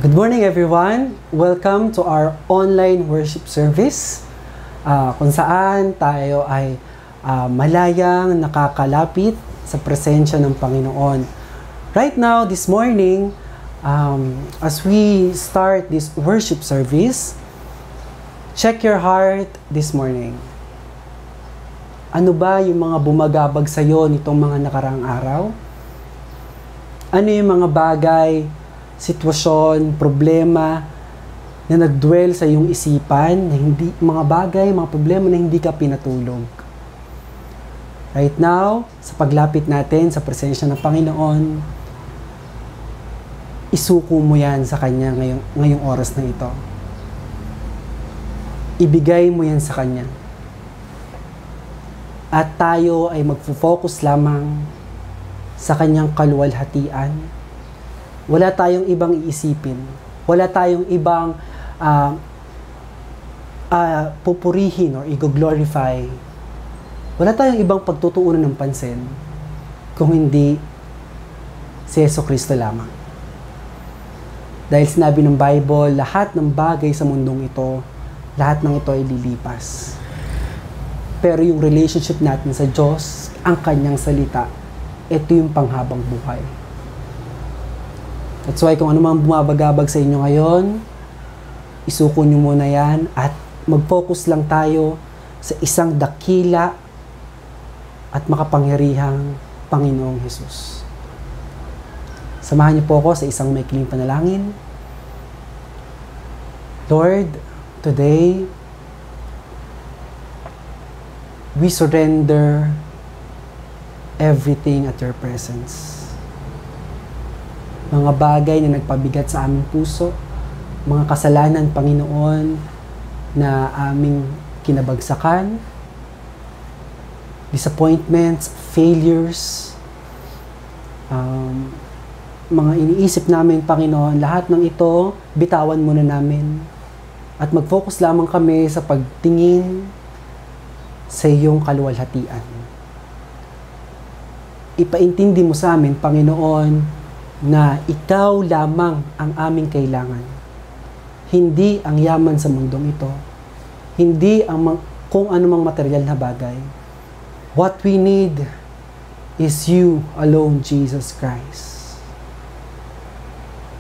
Good morning everyone! Welcome to our online worship service kung saan tayo ay malayang nakakalapit sa presensya ng Panginoon. Right now, this morning, as we start this worship service, check your heart this morning. Ano ba yung mga bumagabag sa iyo nitong mga nakaraang araw? Ano yung mga bagay, sitwasyon, problema na nagdwell sa iyong isipan, na hindi, mga bagay, mga problema na hindi ka pinatulog. Right now, sa paglapit natin sa presensya ng Panginoon, isuko mo yan sa Kanya ngayong oras na ito. Ibigay mo yan sa Kanya. At tayo ay magfo-focus lamang sa Kanyang kaluwalhatian. Wala tayong ibang iisipin. Wala tayong ibang pupurihin or i-glorify. Wala tayong ibang pagtutuunan ng pansin kung hindi si Jesucristo lamang. Dahil sinabi ng Bible, lahat ng bagay sa mundong ito, lahat ng ito ay lilipas. Pero yung relationship natin sa Diyos, ang Kanyang salita, ito yung panghabang buhay. That's why kung ano mang bumabagabag sa inyo ngayon, isuko nyo muna yan at mag-focus lang tayo sa isang dakila at makapangyarihang Panginoong Hesus. Samahan niyo po ako sa isang maikling panalangin. Lord, today, we surrender everything at your presence. Mga bagay na nagpabigat sa aming puso, mga kasalanan, Panginoon, na aming kinabagsakan, disappointments, failures, mga iniisip namin, Panginoon, lahat ng ito, bitawan muna namin at mag-focus lamang kami sa pagtingin sa iyong kaluwalhatian. Ipaintindi mo sa amin, Panginoon, na ikaw lamang ang aming kailangan. Hindi ang yaman sa mundong ito. Hindi ang kung anumang material na bagay. What we need is you alone, Jesus Christ.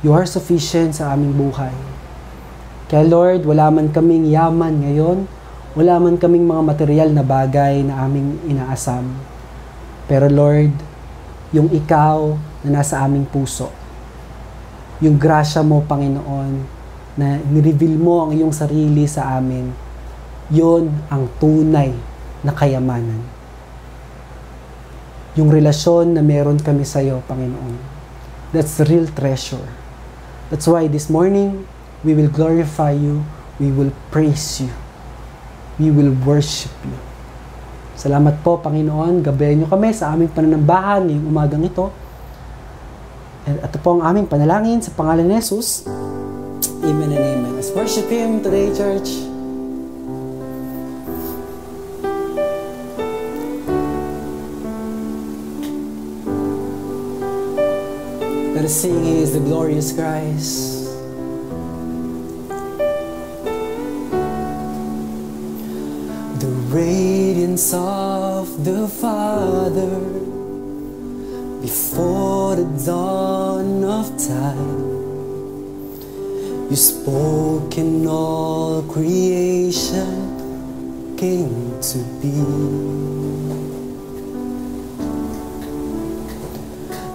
You are sufficient sa aming buhay. Kaya Lord, wala man kaming yaman ngayon, wala man kaming mga material na bagay na aming inaasam. Pero Lord, yung ikaw na nasa aming puso, yung grasya mo, Panginoon, na nireveal mo ang iyong sarili sa amin, yon ang tunay na kayamanan. Yung relasyon na meron kami sa iyo, Panginoon, that's the real treasure. That's why this morning, we will glorify you, we will praise you, we will worship you. Salamat po, Panginoon. Gabayan niyo kami sa aming pananambahan ngayong umagang ito. At ito po ang aming panalangin sa pangalan ni Jesus. Amen and amen. Let's worship Him today, church. Let us sing, He is the glorious Christ. The radiance of the Father before the dawn of time. You spoke and all creation came to be.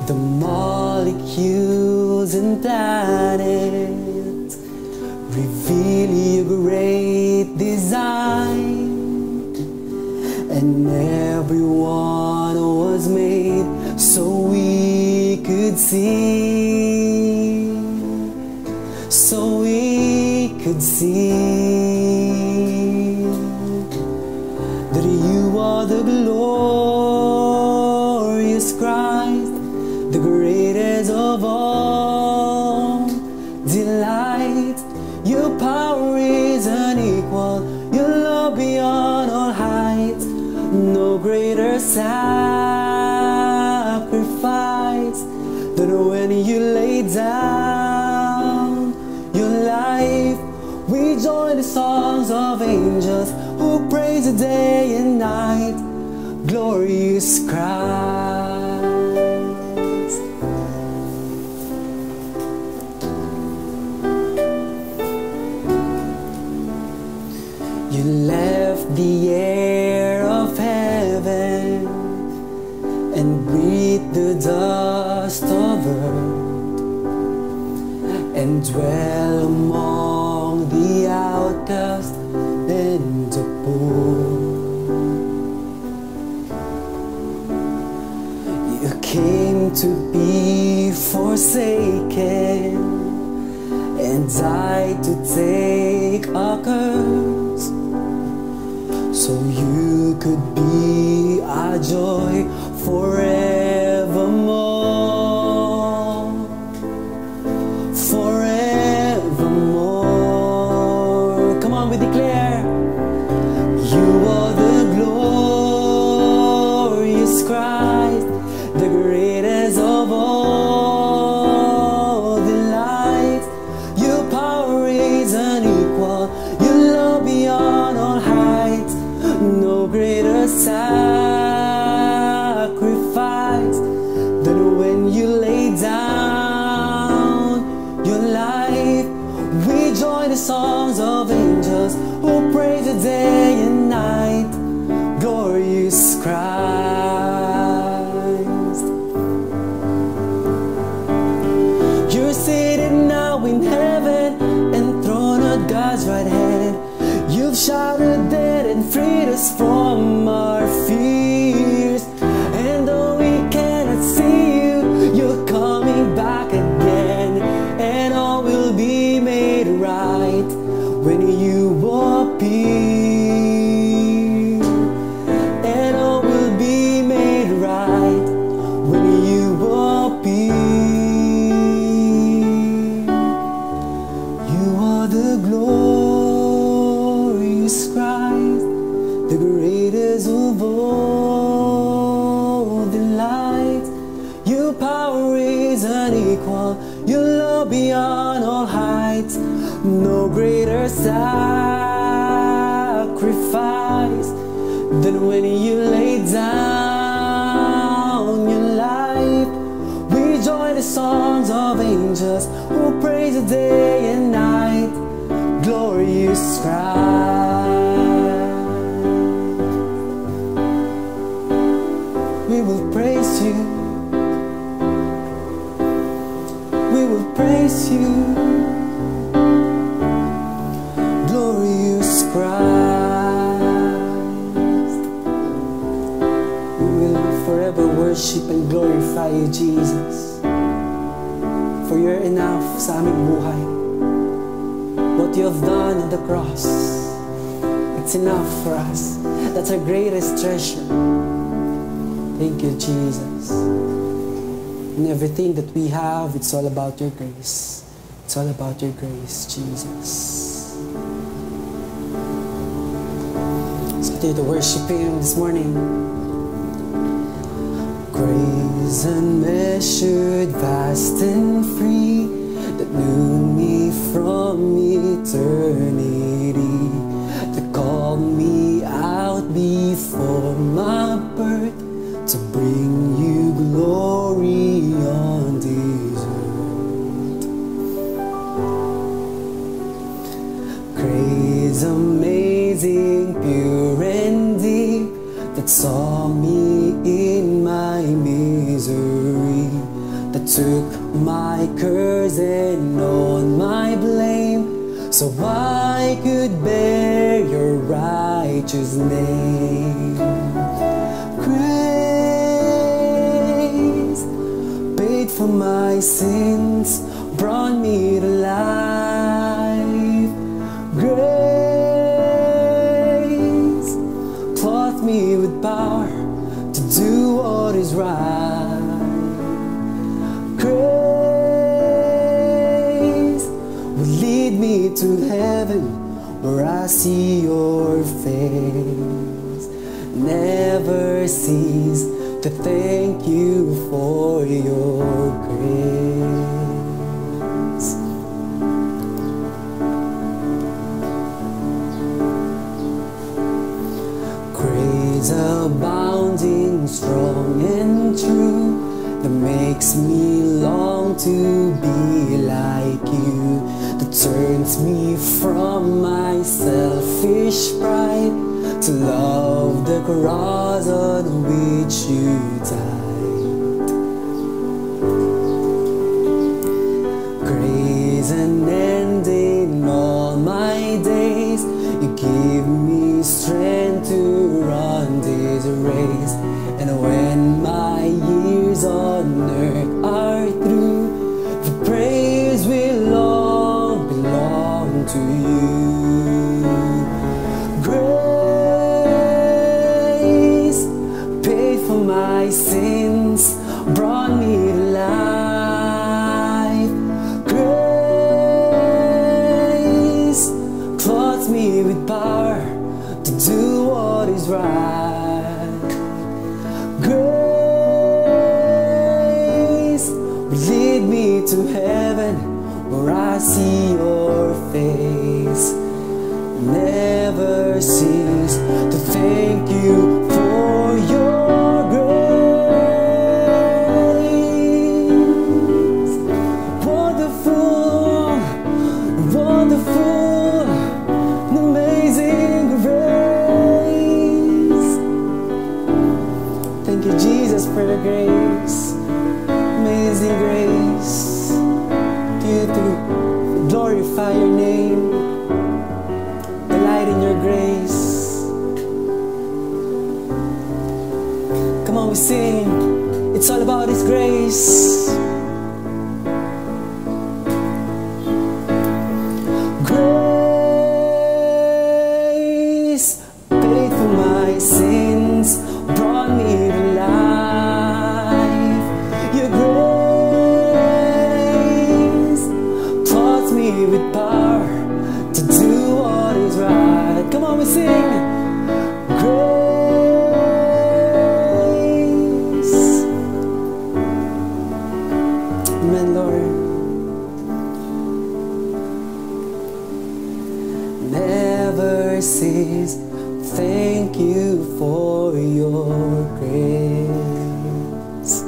The molecules and planets reveal your great design. And everyone was made so we could see, so we could see that you are the glorious Christ, the greatest of all delight. Your power is unequal, your love beyond all heights. No greater sacrifice than when you lay down We join the songs of angels who praise the day and night. Glorious Christ. You left the air of heaven and breathed the dust of earth and dwell among the outcast and the poor. You came to be forsaken and died to take our curse, so you could be our joy forevermore. Forevermore. Come on, we declare, you are the glorious Christ, the greatest of all the lights. Your power is unequal, your love beyond all heights. No greater sacrifice than when you lay down your life. We join the songs of angels who praise the day and night. Glorious Christ. You're seated now in heaven, enthroned at God's right hand. You've shattered death and freed us from our fears. And though we cannot see you, you're coming back again. And all will be made right when you appear. And all will be made right when you appear. You are the glorious Christ, the greatest of all the lights. Your power is unequal, your love beyond all heights. No greater sacrifice than when you lay down your life. We join the songs of angels who praise the day and night. Glorious Christ. We will praise you. We will praise you. Glorious Christ. We will forever worship and glorify you, Jesus. For you're enough sa aming buhay. What you have done on the cross, it's enough for us. That's our greatest treasure. Thank you, Jesus. And everything that we have, it's all about your grace. It's all about your grace, Jesus. Let's continue to worship Him this morning. Grace unmeasured, vast and free, that knew me from eternity, that called me out before my birth, to bring you glory on this earth. Grace amazing, pure and deep, that saw me in my misery, that took my curse and on my blame, so I could bear your righteous name. Grace paid for my sins, brought me to life. Grace clothed me with power to do what is right. Grace will lead me to heaven, where I see your face. Never cease to thank you for your grace. makes me long to be like you, that turns me from my selfish pride to love the cross on which you died. Grace unending all my days, you give me strength to run this race. And when my years on earth are through, the praise will all belong to you. Grace paid for my sins, brought me to life. Grace clothes me with power to do what is right. Grace will lead me to heaven, where I see your face. Never cease to thank you for your grace. Wonderful, wonderful, amazing grace. Thank you, Jesus, for the grace. Amazing grace. You to glorify your name. Delight in your grace. Come on, we sing. It's all about His grace. Grace paid for my sins, brought me to life. Your grace clothes me with power to do what is right. Come on, we sing. Grace. Amen, Lord. Never cease. Thank you for your grace.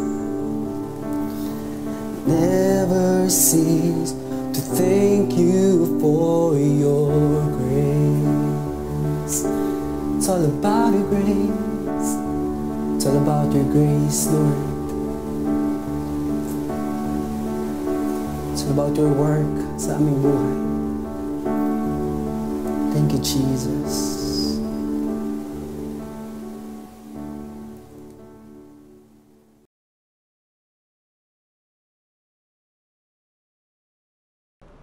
Never cease to thank you for your grace. It's all about your grace. It's all about your grace, Lord. It's all about your work sa aming buhay. Thank you, Jesus.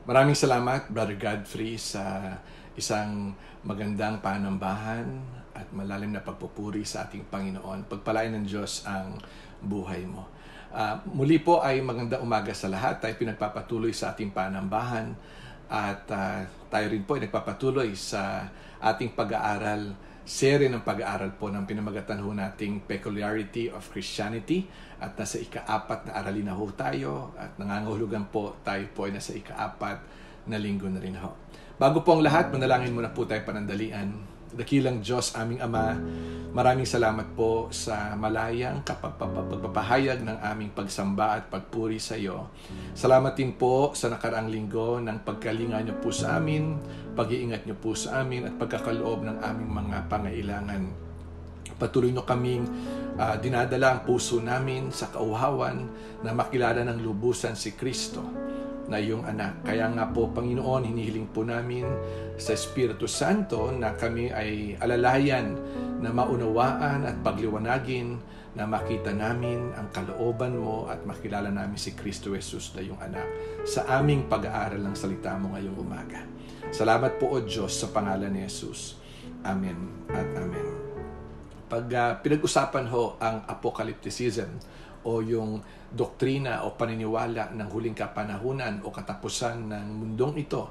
Maraming salamat, Brother Godfrey, sa isang magandang panambahan at malalim na pagpupuri sa ating Panginoon. Pagpalain ng Diyos ang buhay mo. Muli po ay magandang umaga sa lahat. Tayo pinagpapatuloy sa ating panambahan at tayo rin po ay nagpapatuloy sa ating pag-aaral, serye ng pag-aaral po ng pinamagatan ho nating Peculiarity of Christianity. At nasa ika-4 na aralin na ho tayo at nangangahulugan po tayo po ay nasa ika-4 na linggo na rin ho. Bago po ang lahat, manalangin muna po tayo panandalian. Dakilang Diyos, aming Ama, maraming salamat po sa malayang pagpapahayag ng aming pagsamba at pagpuri sa iyo. Salamat din po sa nakaraang linggo ng pagkalinga niyo po sa amin, pag-iingat niyo po sa amin at pagkakaloob ng aming mga pangailangan. Patuloy niyo kaming dinadala ang puso namin sa kauhawan na makilala ng lubusan si Kristo na iyong anak. Kaya nga po, Panginoon, hinihiling po namin sa Espiritu Santo na kami ay alalayan na maunawaan at pagliwanagin na makita namin ang kalooban mo at makilala namin si Kristo Jesus na iyong anak sa aming pag-aaral ng salita mo ngayong umaga. Salamat po, O Diyos, sa pangalan ni Jesus. Amen at amen. Pag pinag-usapan ho ang apocalypticism o yung doktrina o paniniwala ng huling kapanahunan o katapusan ng mundong ito,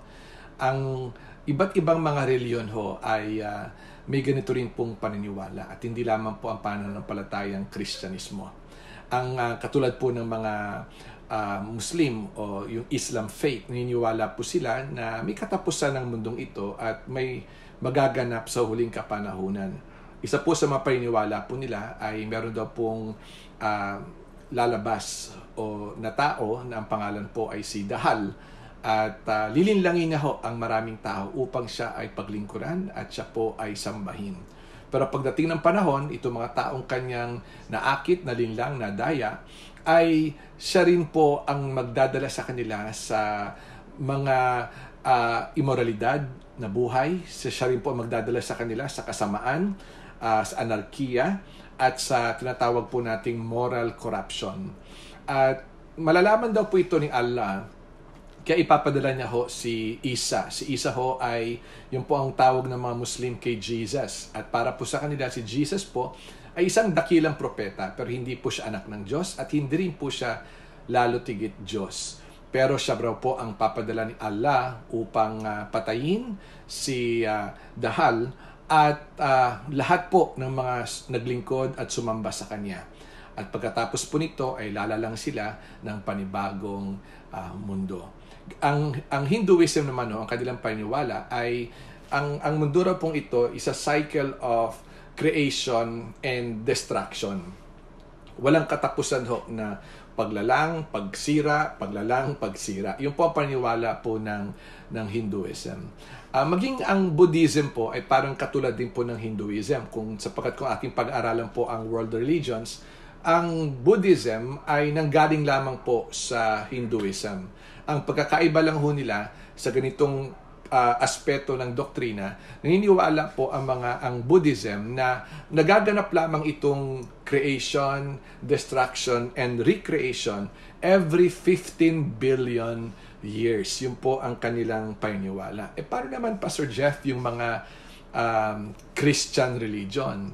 ang iba't ibang mga reliyon ho ay may ganito rin pong paniniwala at hindi lamang po ang pananampalatayang Kristyanismo. Ang katulad po ng mga Muslim o yung Islam faith, naniniwala po sila na may katapusan ng mundong ito at may magaganap sa huling kapanahunan. Isa po sa mga paniniwala po nila ay meron daw pong lalabas o na tao na ang pangalan po ay si Dahal. At lilinlangin niya ho ang maraming tao upang siya ay paglingkuran at siya po ay sambahin. Pero pagdating ng panahon, itong mga taong kanyang naakit, nalinlang, nadaya, ay siya rin po ang magdadala sa kanila sa mga immoralidad na buhay. Siya rin po ang magdadala sa kanila sa kasamaan, sa anarkiya, at sa tinatawag po nating moral corruption. At malalaman daw po ito ni Allah, kaya ipapadala niya ho si Isa. Si Isa ho ay yung po ang tawag ng mga Muslim kay Jesus. At para po sa kanila, si Jesus po ay isang dakilang propeta, pero hindi po siya anak ng Diyos at hindi rin po siya lalo tigit Diyos. Pero siya raw po ang papadala ni Allah upang patayin si Dahal at lahat po ng mga naglingkod at sumamba sa kanya. At pagkatapos po nito ay lalalang sila ng panibagong mundo. Ang Hinduism naman, ang kanilang paniniwala ay ang mundo raw pong ito is a cycle of creation and destruction. Walang katapusan ho na paglalang, pagsira, paglalang, pagsira. Yung po ang paniniwala po ng Hinduism. Maging ang Buddhism po ay parang katulad din po ng Hinduism. Sapagkat kung ating pag-aralan po ang world religions, ang Buddhism ay nanggaling lamang po sa Hinduism. Ang pagkakaiba lang ho nila sa ganitong aspeto ng doktrina, naniniwala po ang Buddhism na nagaganap lamang itong creation, destruction, and recreation every 15 billion years. Yun po ang kanilang paniniwala. Paano naman, Pastor Jeff, yung mga Christian religion?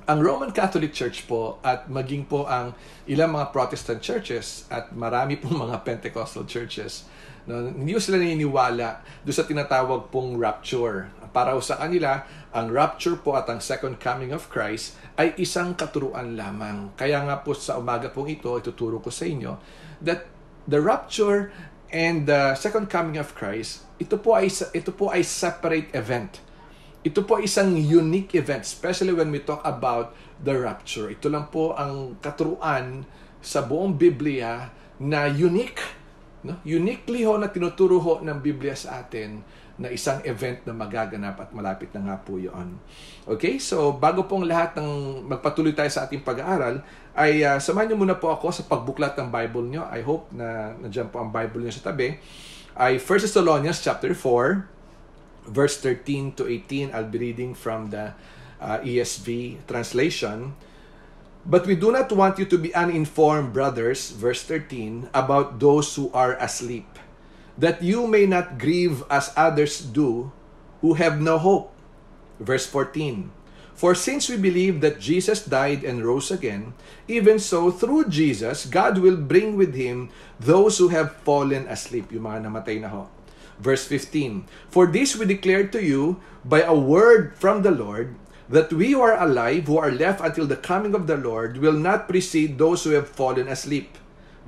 Ang Roman Catholic Church po at maging po ang ilang mga Protestant churches at marami pong mga Pentecostal churches, hindi sila naniniwala doon sa tinatawag pong rapture. Para sa kanila, ang rapture po at ang second coming of Christ ay isang katuruan lamang. Kaya nga po sa umaga pong ito, ituturo ko sa inyo that the rapture and the second coming of Christ, ito po ay separate event. Ito po isang unique event, especially when we talk about the rapture. Ito lang po ang katuruan sa buong Biblia na unique. No? Uniquely ho na tinuturo ho ng Biblia sa atin na isang event na magaganap at malapit na nga po yun. Okay, so bago pong lahat ng magpatuloy tayo sa ating pag-aaral, ay samahan niyo muna po ako sa pagbuklat ng Bible niyo. I hope na nandiyan po ang Bible niyo sa tabi. Ay 1 Thessalonians chapter 4, verse 13 to 18, I'll be reading from the ESV translation. But we do not want you to be uninformed, brothers, verse 13, about those who are asleep, that you may not grieve as others do, who have no hope. Verse 14, for since we believe that Jesus died and rose again, even so, through Jesus, God will bring with Him those who have fallen asleep. Yung mga namatay na ho. Verse 15, for this we declare to you by a word from the Lord, that we who are alive, who are left until the coming of the Lord, will not precede those who have fallen asleep.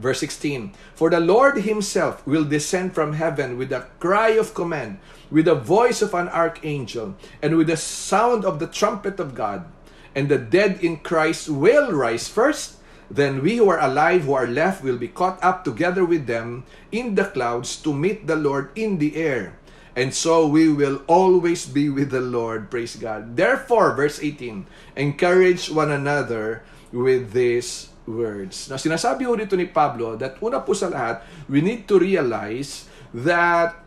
Verse 16, for the Lord Himself will descend from heaven with a cry of command, with the voice of an archangel, and with the sound of the trumpet of God. And the dead in Christ will rise first. Then we who are alive, who are left, will be caught up together with them in the clouds to meet the Lord in the air. And so we will always be with the Lord. Praise God. Therefore, verse 18, encourage one another with these words. Now, sinasabi ho dito ni Pablo that una po sa lahat, we need to realize that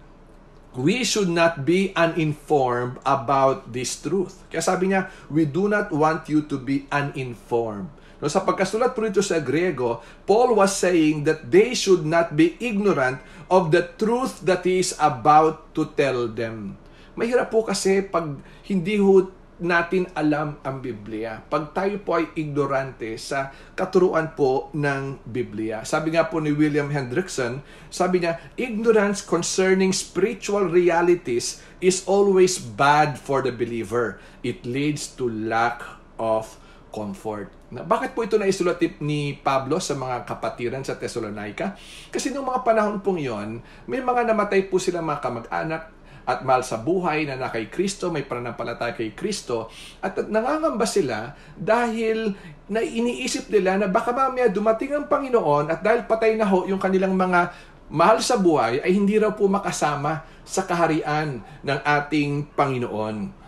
we should not be uninformed about this truth. Kaya sabi niya, we do not want you to be uninformed. No, sa pagkasulat po nito sa Griego, Paul was saying that they should not be ignorant of the truth that he is about to tell them. Mahirap po kasi pag hindi ho natin alam ang Biblia. Pag tayo po ay ignorante sa katuruan po ng Biblia. Sabi nga po ni William Hendrickson, sabi niya, ignorance concerning spiritual realities is always bad for the believer. It leads to lack of comfort. Bakit po ito naisulat ni Pablo sa mga kapatiran sa Thessalonica? Kasi noong mga panahon pong yon, may mga namatay po sila mga kamag-anak at mahal sa buhay na kay Kristo, may pananampalataya kay Kristo, at nangangamba sila dahil na iniisip nila na baka mamaya dumating ang Panginoon at dahil patay na ho yung kanilang mga mahal sa buhay, ay hindi raw po makasama sa kaharian ng ating Panginoon.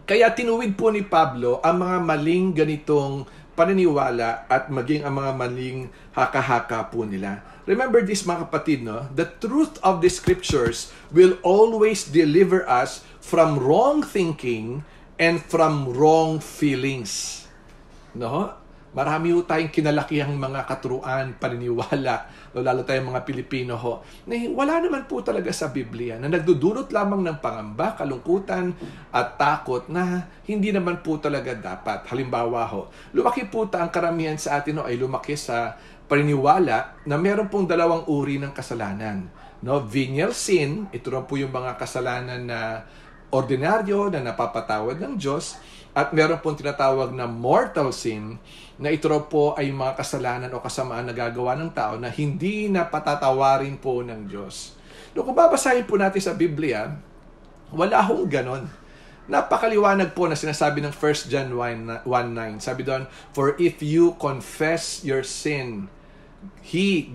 Kaya tinuwid po ni Pablo ang mga maling ganitong paniniwala at maging ang mga maling haka-haka po nila. Remember this, mga kapatid, no? The truth of the scriptures will always deliver us from wrong thinking and from wrong feelings. No? Marami ho tayong kinalakihang mga katuruan, paniniwala, lalo tayong mga Pilipino ho, na wala naman po talaga sa Biblia, na nagdudulot lamang ng pangamba, kalungkutan, at takot na hindi naman po talaga dapat. Halimbawa ho, lumaki po ang karamihan sa atin ho, ay lumaki sa paniniwala na meron pong dalawang uri ng kasalanan. No? Venial sin, ito rin po yung mga kasalanan na ordinaryo na napapatawad ng Diyos, at meron pong tinatawag na mortal sin, na ito po ay mga kasalanan o kasamaan na gagawa ng tao na hindi na patatawarin po ng Diyos. No, kung babasahin po natin sa Biblia, wala hong ganon. Napakaliwanag po na sinasabi ng 1 John 1:9. Sabi doon, "For if you confess your sin,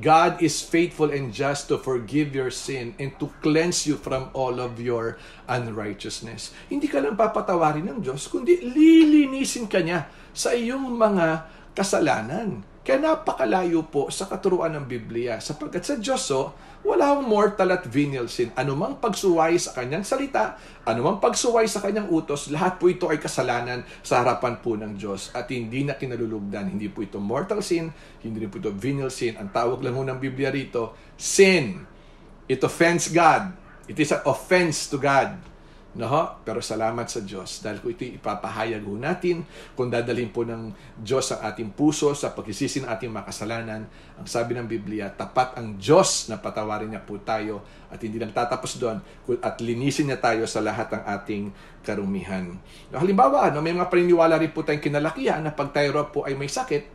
God is faithful and just to forgive your sin and to cleanse you from all of your unrighteousness." Hindi ka lang papatawarin ng Diyos, kundi lilinisin ka niya sa iyong mga kasalanan. Kaya napakalayo po sa katuruan ng Biblia, sapagkat sa Diyos wala akong mortal at venial sin. Anumang pagsuway sa kanyang salita, anumang pagsuway sa kanyang utos, lahat po ito ay kasalanan sa harapan po ng Diyos at hindi na kinalulugdan. Hindi po ito mortal sin, hindi po ito venial sin. Ang tawag lang ho ng Biblia rito, sin. It offends God. It is an offense to God. No? Pero salamat sa Diyos dahil kung ito ipapahayag ho natin, kung dadalhin po ng Diyos ang ating puso sa pagsisisi ng ating mga kasalanan, ang sabi ng Biblia, tapat ang Diyos na patawarin niya po tayo at hindi lang tatapos doon at linisin niya tayo sa lahat ng ating karumihan. No, halimbawa, may mga paniniwala rin po tayong kinalakihan na pag tayo po ay may sakit,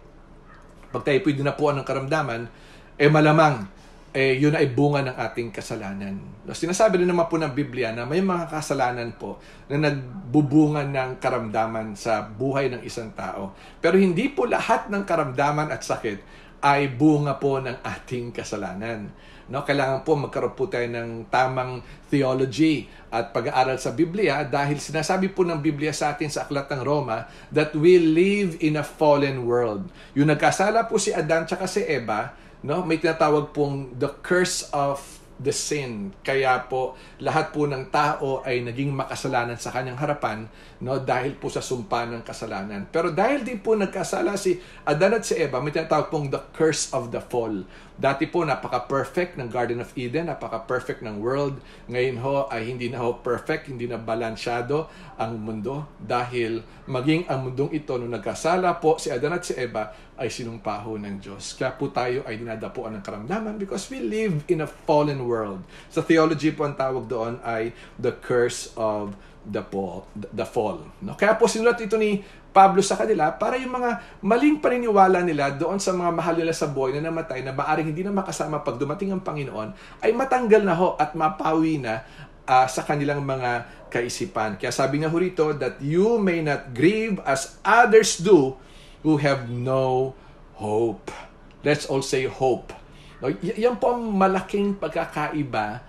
pag tayo po dinapuan ng karamdaman, malamang yun ay bunga ng ating kasalanan. Sinasabi rin naman po ng Biblia na may mga kasalanan po na nagbubunga ng karamdaman sa buhay ng isang tao. Pero hindi po lahat ng karamdaman at sakit ay bunga po ng ating kasalanan. No, kailangan po magkaroon po tayo ng tamang theology at pag-aaral sa Biblia dahil sinasabi po ng Biblia sa atin sa Aklat ng Roma that we live in a fallen world. Yung nagkasala po si Adan tsaka si Eva, no, may tinatawag pong the curse of the sin. Kaya po lahat po ng tao ay naging makasalanan sa kanyang harapan, no, dahil po sa sumpa ng kasalanan. Pero dahil din po nagkasala si Adan at si Eva, may tinatawag pong the curse of the fall. Dati po napaka-perfect ng Garden of Eden, napaka-perfect ng world. Ngayon ho ay hindi na ho perfect, hindi na balansyado ang mundo dahil maging ang mundong ito nung nagkasala po si Adan at si Eva ay sinumpa ho ng Diyos. Kaya po tayo ay dinadapuan ng karamdaman because we live in a fallen world. Sa theology po ang tawag doon ay the curse of the fall. No? Kaya po sinulat ito ni Pablo sa kanila para yung mga maling paniniwala nila doon sa mga mahal nila sa buhay na namatay na maaring hindi na makasama pag dumating ang Panginoon ay matanggal na ho at mapawi na sa kanilang mga kaisipan. Kaya sabi niya ho rito that you may not grieve as others do who have no hope. Let's all say hope. No, yan po ang malaking pagkakaiba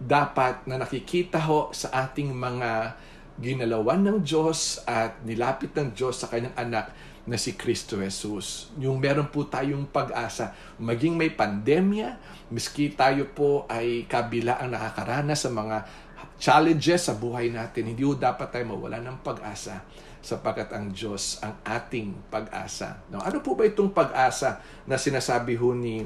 dapat na nakikita ho sa ating mga ginalawan ng Diyos at nilapit ng Diyos sa kanyang anak na si Kristo Jesus. Yung meron po tayong pag-asa. Maging may pandemya, miski tayo po ay kabila ang nakakaranas sa mga challenges sa buhay natin, hindi po dapat tayo mawala ng pag-asa sapagkat ang Diyos ang ating pag-asa. No? Ano po ba itong pag-asa na sinasabi ho ni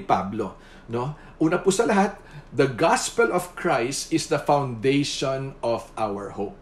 Pablo? No? Una po sa lahat, the gospel of Christ is the foundation of our hope.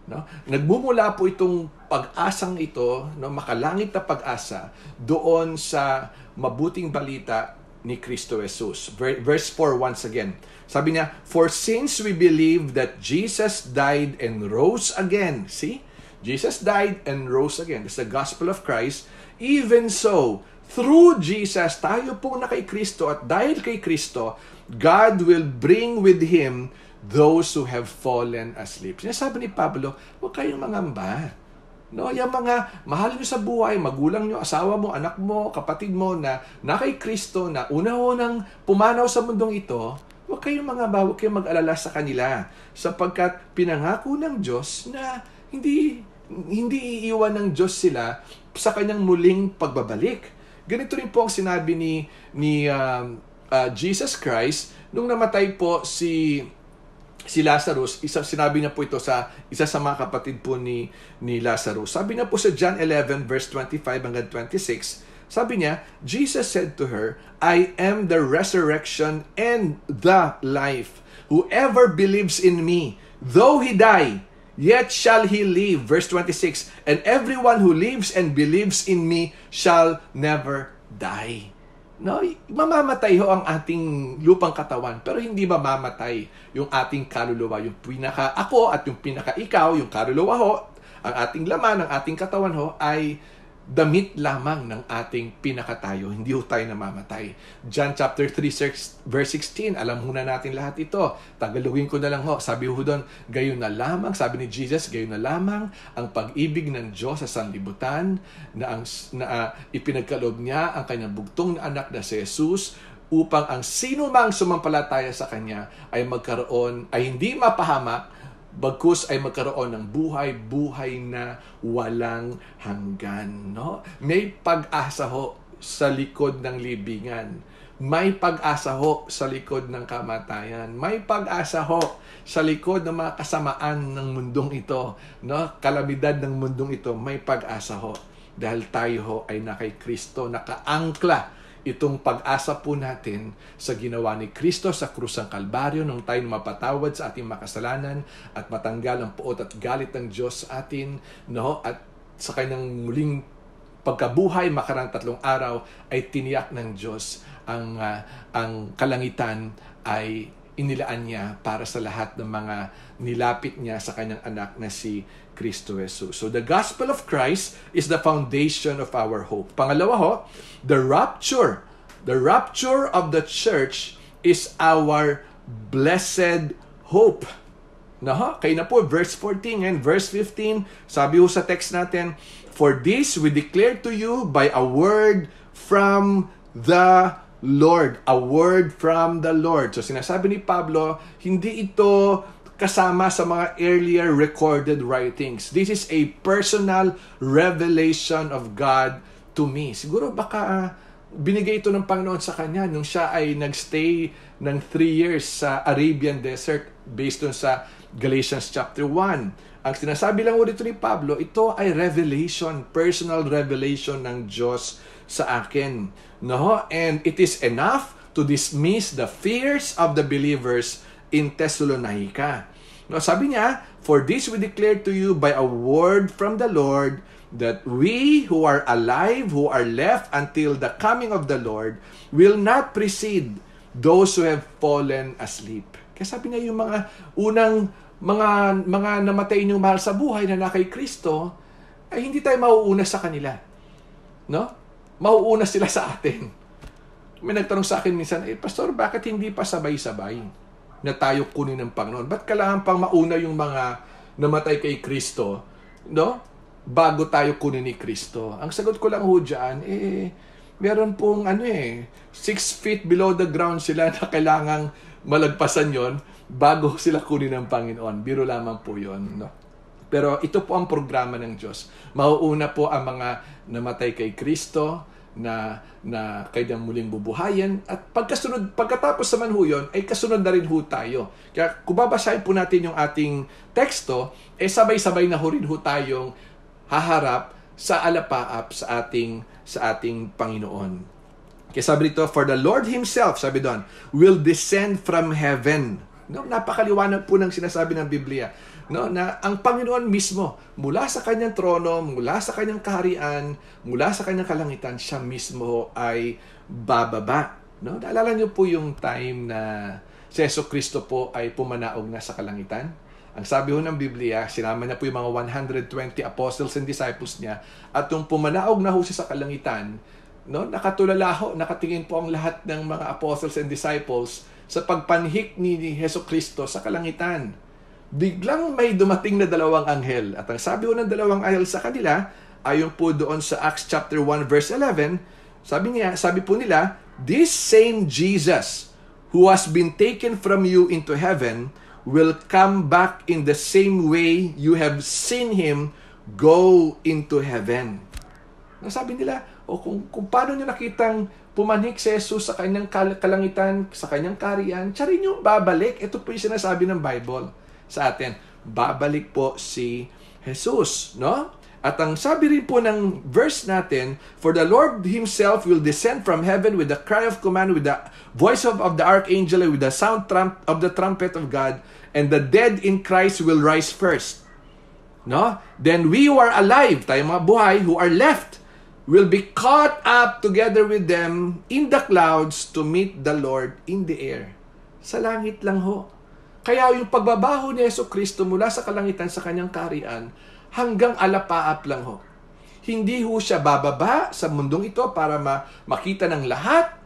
No? Nagmumula po itong pag-asang ito, no, makalangit na pag-asa doon sa mabuting balita ni Kristo Jesus. Verse 4 once again. Sabi niya, "For since we believe that Jesus died and rose again," see? Jesus died and rose again. That's the gospel of Christ. Even so, through Jesus, tayo pong na kay Kristo at dahil kay Kristo, God will bring with Him those who have fallen asleep. Sinasabi ni Pablo, huwag kayong mangamba. No, yung mga mahal nyo sa buhay, magulang nyo, asawa mo, anak mo, kapatid mo na kay Kristo, na una-unang pumanaw sa mundong ito, huwag kayong mangamba, huwag kayong mag-alala sa kanila. Sapagkat pinangako ng Diyos na hindi iiwan ng Diyos sila sa kanyang muling pagbabalik. Ganito rin po ang sinabi ni Jesus Christ nung namatay po si Lazarus. Sinabi niya po ito sa isa sa mga kapatid po ni Lazarus. Sabi niya po sa John 11 verse 25 hanggang 26, sabi niya, Jesus said to her, I am the resurrection and the life. Whoever believes in me, though he die, yet shall he live. Verse 26, and everyone who lives and believes in me shall never die. No, mamamatay ho ang ating lupang katawan, pero hindi mamamatay yung ating kaluluwa, yung pinaka-ako at yung pinaka-ikaw, yung kaluluwa ho, ang ating laman, ang ating katawan ho, ay damit lamang ng ating pinakatayo. Hindi ho tayo namamatay. John chapter 3 verse 16, alam ho na natin lahat ito. Tagalogin ko na lang ho. Sabi ho doon, gayon na lamang, sabi ni Jesus, gayon na lamang ang pag-ibig ng Diyos sa sanlibutan na ipinagkaloob niya ang kanyang bugtong na anak na si Jesus upang ang sino mang sumampalataya sa kanya ay hindi mapahamak, bagkus ay magkaroon ng buhay na walang hanggan. No? May pag-asa ho sa likod ng libingan. May pag-asa ho sa likod ng kamatayan. May pag-asa ho sa likod ng mga kasamaan ng mundong ito. No? Kalamidad ng mundong ito, may pag-asa ho. Dahil tayo ho ay kay Kristo, nakaangkla itong pag-asa po natin sa ginawa ni Kristo sa krus ng Kalbaryo nung tayo mapatawad sa ating makasalanan at matanggal ang puot at galit ng Diyos sa atin, no? At sa kanyang muling pagkabuhay makarang 3 araw ay tiniyak ng Diyos ang kalangitan ay inilaan niya para sa lahat ng mga nilapit niya sa kanyang anak na si Kristo Jesus. So the gospel of Christ is the foundation of our hope. Pangalawa ho, the rapture of the church is our blessed hope. Kaya na po, verse 14 and verse 15, sabi ho sa text natin, for this we declare to you by a word from the Lord. A word from the Lord. So sinasabi ni Pablo, hindi ito kasama sa mga earlier recorded writings. This is a personal revelation of God to me. Siguro baka binigay ito ng Panginoon sa kanya nung siya ay nagstay ng 3 years sa Arabian Desert based on sa Galatians chapter 1. Ang sinasabi lang ulit ni Pablo, ito ay revelation, personal revelation ng Diyos sa akin. No? And it is enough to dismiss the fears of the believers in Thessalonica. No, sabi niya, for this we declare to you by a word from the Lord that we who are alive, who are left until the coming of the Lord, will not precede those who have fallen asleep. Kaya sabi niya yung mga unang mga namatay niyong mahal sa buhay na kay Kristo, ay hindi tayo mauuna sa kanila. No? Mauuna sila sa atin. May nagtanong sa akin minsan, Pastor, bakit hindi pa sabay-sabay na tayo kunin ng Panginoon? Ba't kailangan pang mauna yung mga namatay kay Kristo, no? Bago tayo kunin ni Kristo? Ang sagot ko lang ho dyan, meron pong 6 feet below the ground sila na kailangang malagpasan yon bago sila kunin ng Panginoon. Biro lamang po yon, no? Pero ito po ang programa ng Diyos. Mauuna po ang mga namatay kay Kristo, na kanyang muling bubuhayan, at pagkatapos naman ho yun, ay kasunod na rin ho tayo. Kaya kung babasahin po natin yung ating teksto, sabay-sabay na ho rin ho tayong haharap sa alapaap sa ating Panginoon. Kaya sabi dito, for the Lord Himself, sabi doon, will descend from heaven. No, napakaliwanag po ng sinasabi ng Biblia, no, na ang Panginoon mismo, mula sa kanyang trono, mula sa kanyang kaharian, mula sa kanyang kalangitan, siya mismo ay bababa. No? Naalala niyo po yung time na si Jesucristo po ay pumanaog na sa kalangitan? Ang sabi ho ng Biblia, sinama niya po yung mga 120 apostles and disciples niya, at yung pumanaog na ho siya sa kalangitan, no, nakatulala ho, nakatingin po ang lahat ng mga apostles and disciples sa pagpanhik ni Hesus Kristo sa kalangitan. Biglang may dumating na dalawang anghel. At ang sabi ng dalawang anghel sa kanila, ayon po doon sa Acts chapter 1 verse 11, sabi po nila, "This same Jesus who has been taken from you into heaven will come back in the same way you have seen him go into heaven." Sabi nila, kung paano nyo nakitang pumanhik si Jesus sa kanyang kalangitan, sa kanyang kaharian, siya rin yung babalik. Ito po yung sinasabi ng Bible sa atin. Babalik po si Jesus, no? At ang sabi rin po ng verse natin, "For the Lord himself will descend from heaven with the cry of command, with the voice of the archangel, and with the sound of the trumpet of God, and the dead in Christ will rise first." No? "Then we who are alive," tayo mga buhay, "who are left, will be caught up together with them in the clouds to meet the Lord in the air." Sa langit lang ho. Kaya yung pagbabaho ni Hesus Kristo mula sa kalangitan sa kanyang kaharian, hanggang alapaap lang ho. Hindi ho siya bababa sa mundong ito para makita ng lahat,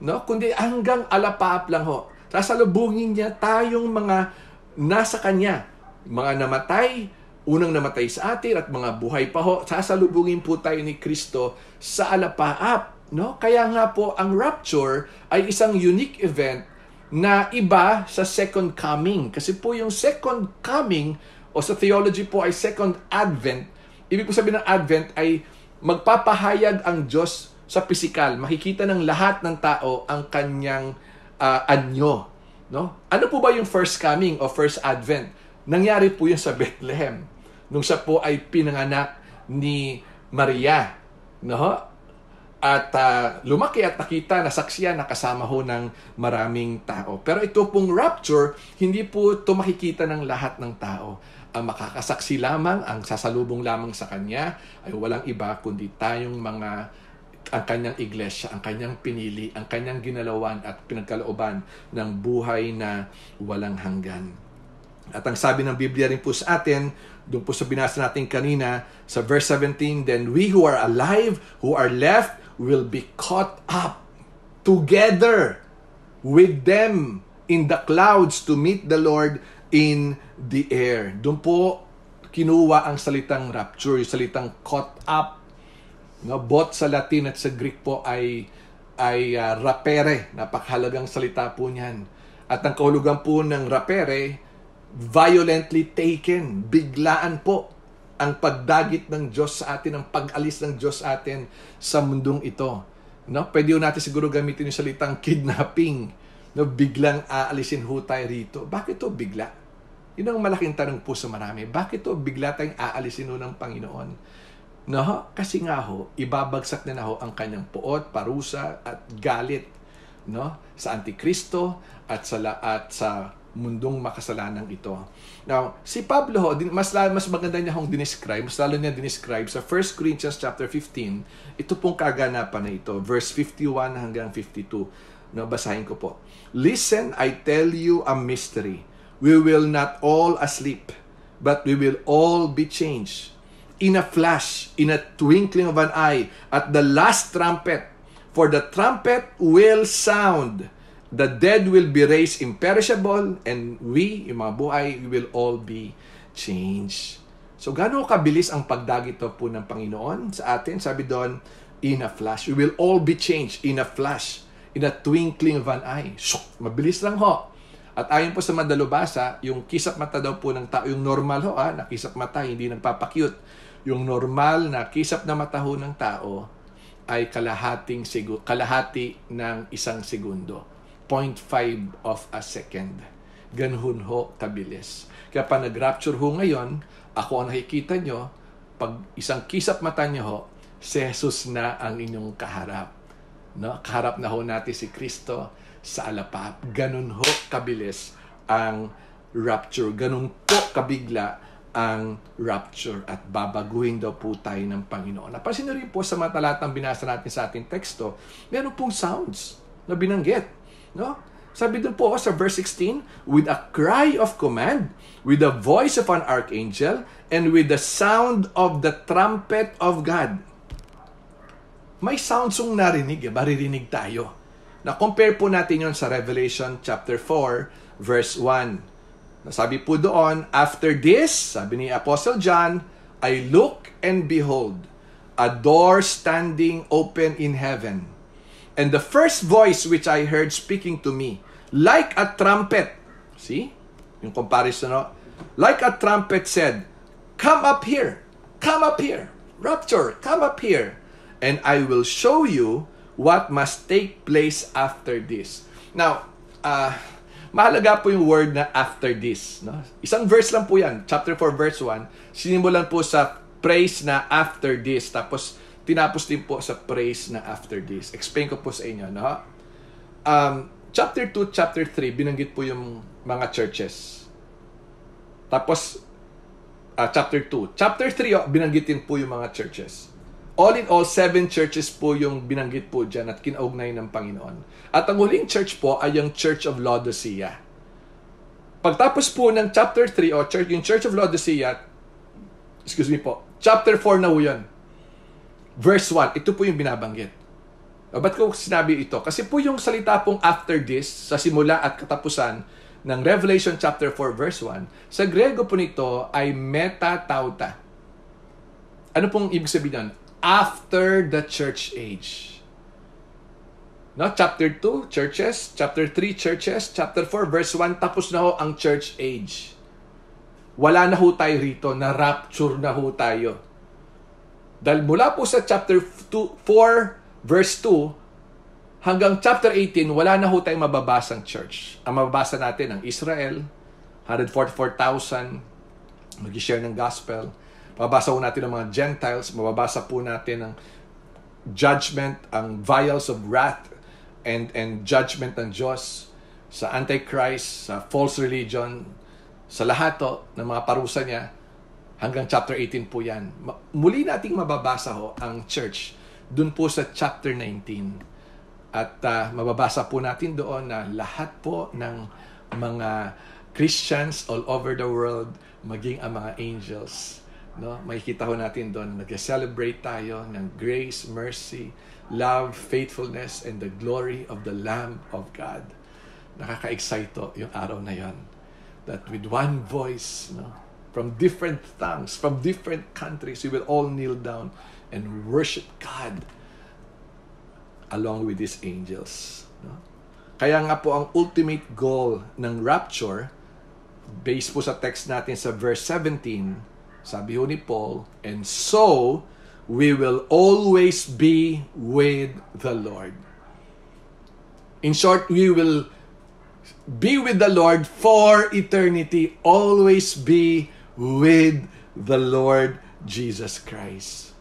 no? Kundi hanggang alapaap lang ho. Sasalubungin niya tayong mga nasa kanya, mga namatay, unang namatay sa atin at mga buhay pa ho. Sasalubungin po tayo ni Kristo sa alapaap, no? Kaya nga po ang rapture ay isang unique event na iba sa second coming. Kasi po yung second coming o sa theology po ay second advent. Ibig po sabihin ng advent ay magpapahayag ang Diyos sa pisikal. Makikita ng lahat ng tao ang kanyang anyo. No? Ano po ba yung first coming o first advent? Nangyari po yun sa Bethlehem. Nung siya po ay pinanganak ni Maria. No? At lumaki at nakita, nasaksiyan, nakasama ho ng maraming tao. Pero ito pong rapture, hindi po ito makikita ng lahat ng tao. Ang makakasaksi lamang, ang sasalubong lamang sa kanya, ay walang iba kundi tayong ang kanyang iglesia, ang kanyang pinili, ang kanyang ginalawan at pinagkalooban ng buhay na walang hanggan. At ang sabi ng Biblia rin po sa atin, doon po sa binasa natin kanina, sa verse 17, "Then we who are alive, who are left, will be caught up together with them in the clouds to meet the Lord in the air." Doon po kinuha ang salitang rapture, yung salitang caught up. No, both sa Latin at sa Greek po ay rapere. Napakahalagang salita po niyan. At ang kahulugan po ng rapere, violently taken, biglaan po ang pagdagit ng Diyos sa atin, ang pag-alis ng Diyos sa atin sa mundong ito. No? Pwede natin siguro gamitin yung salitang kidnapping. No? Biglang aalisin ho tayo rito. Bakit to bigla? Yun ang malaking tanong po sa marami. Bakit to bigla tayong aalisin ho ng Panginoon? No? Kasi nga ho, ibabagsak na ho ang kanyang puot, parusa at galit, no? Sa Antikristo at sa mundong makasalanang ito. Now, si Pablo ho, mas maganda niya hong dinescribe, mas lalo niya dinescribe sa 1 Corinthians chapter 15, ito pong kaganapan na ito, verse 51 hanggang 52. No, basahin ko po. "Listen, I tell you a mystery. We will not all asleep, but we will all be changed. In a flash, in a twinkling of an eye, at the last trumpet. For the trumpet will sound. The dead will be raised imperishable, and we, yung mga buhay, we will all be changed." So, gaano kabilis ang pagdagit po ng Panginoon sa atin? Sabi doon, in a flash. We will all be changed in a flash, in a twinkling of an eye. Mabilis lang ho. At ayon po sa madalubhasa, yung kisap mata daw po ng tao, yung normal ho, na kisap mata, hindi nagpapakyut. Yung normal na kisap na mata ho ng tao ay kalahati ng isang segundo. 0.5 of a second. Ganun ho kabilis. Kaya pa nag-rapture ho ngayon, ako ang nakikita nyo, pag isang kisap mata nyo ho, si Jesus na ang inyong kaharap. No? Kaharap na ho natin si Kristo sa alapap. Ganun ho kabilis ang rapture. Ganun po kabigla ang rapture at babaguhin daw po tayo ng Panginoon. Napansin nyo rin po sa mga talatang binasa natin sa ating teksto, meron pong sounds na binanggit. No? Sabi doon po sa verse 16, "With a cry of command, with the voice of an archangel, and with the sound of the trumpet of God." May sounds yung narinig, maririnig tayo. Na-compare po natin yon sa Revelation chapter 4, verse 1. Nasabi po doon, after this, sabi ni Apostle John, I look and behold, a door standing open in heaven. And the first voice which I heard speaking to me, like a trumpet, see? Yung comparison, no? Like a trumpet said, come up here, rapture, come up here, and I will show you what must take place after this. Now, mahalaga po yung word na after this. No? Isang verse lang po yan, chapter 4, verse 1, sinimulan po sa praise na after this, tapos tinapos din po sa praise na after this. Explain ko po sa inyo. No? Chapter 2, chapter 3, binanggit po yung mga churches. Tapos, chapter 2. Chapter 3, binanggitin po yung mga churches. All in all, 7 churches po yung binanggit po dyan at kinaugnay ng Panginoon. At ang huling church po ay yung Church of Laodicea. Pagtapos po ng chapter 3, yung Church of Laodicea, chapter 4 na po yun. Verse 1, ito po yung binabanggit. Ba't ko sinabi ito? Kasi po yung salita pong after this, sa simula at katapusan ng Revelation chapter 4, verse 1, sa Grego po nito ay metatauta. Ano pong ibig sabihin nun? After the church age. No? Chapter 2, churches. Chapter 3, churches. Chapter 4, verse 1, tapos na ho ang church age. Wala na ho tayo rito, na rapture na ho tayo. Dahil mula po sa chapter 4, verse 2, hanggang chapter 18, wala na ho tayong mababasang church. Ang mababasa natin ang Israel, 144,000, mag-share ng gospel. Mababasa po natin ang mga Gentiles, mababasa po natin ang judgment, ang vials of wrath and judgment ng Diyos sa Antichrist, sa false religion, sa lahat to, ng mga parusa niya, hanggang chapter 18 po yan. Muli nating mababasa ho ang church dun po sa chapter 19. At mababasa po natin doon na lahat po ng mga Christians all over the world, maging ang mga angels, no? Makikita ho natin doon, nag-celebrate tayo ng grace, mercy, love, faithfulness, and the glory of the Lamb of God. Nakaka-excite to yung araw na yon. That with one voice, no, from different tongues, from different countries, we will all kneel down and worship God along with these angels. No? Kaya nga po ang ultimate goal ng rapture, based po sa text natin sa verse 17, sabi ho ni Paul, and so we will always be with the Lord. In short, we will be with the Lord for eternity, always be with the Lord Jesus Christ.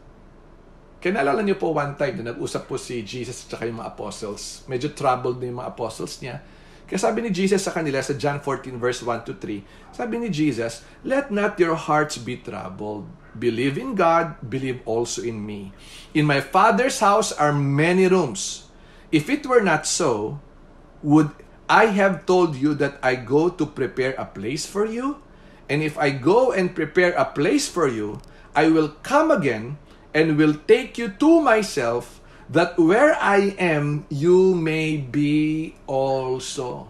Kaya naalala niyo po one time na nag-usap po si Jesus at saka yung mga apostles. Medyo troubled na yung mga apostles niya. Kaya sabi ni Jesus sa kanila sa John 14 verse 1-3, sabi ni Jesus, let not your hearts be troubled. Believe in God, believe also in me. In my Father's house are many rooms. If it were not so, would I have told you that I go to prepare a place for you? And if I go and prepare a place for you, I will come again and will take you to myself, that where I am, you may be also.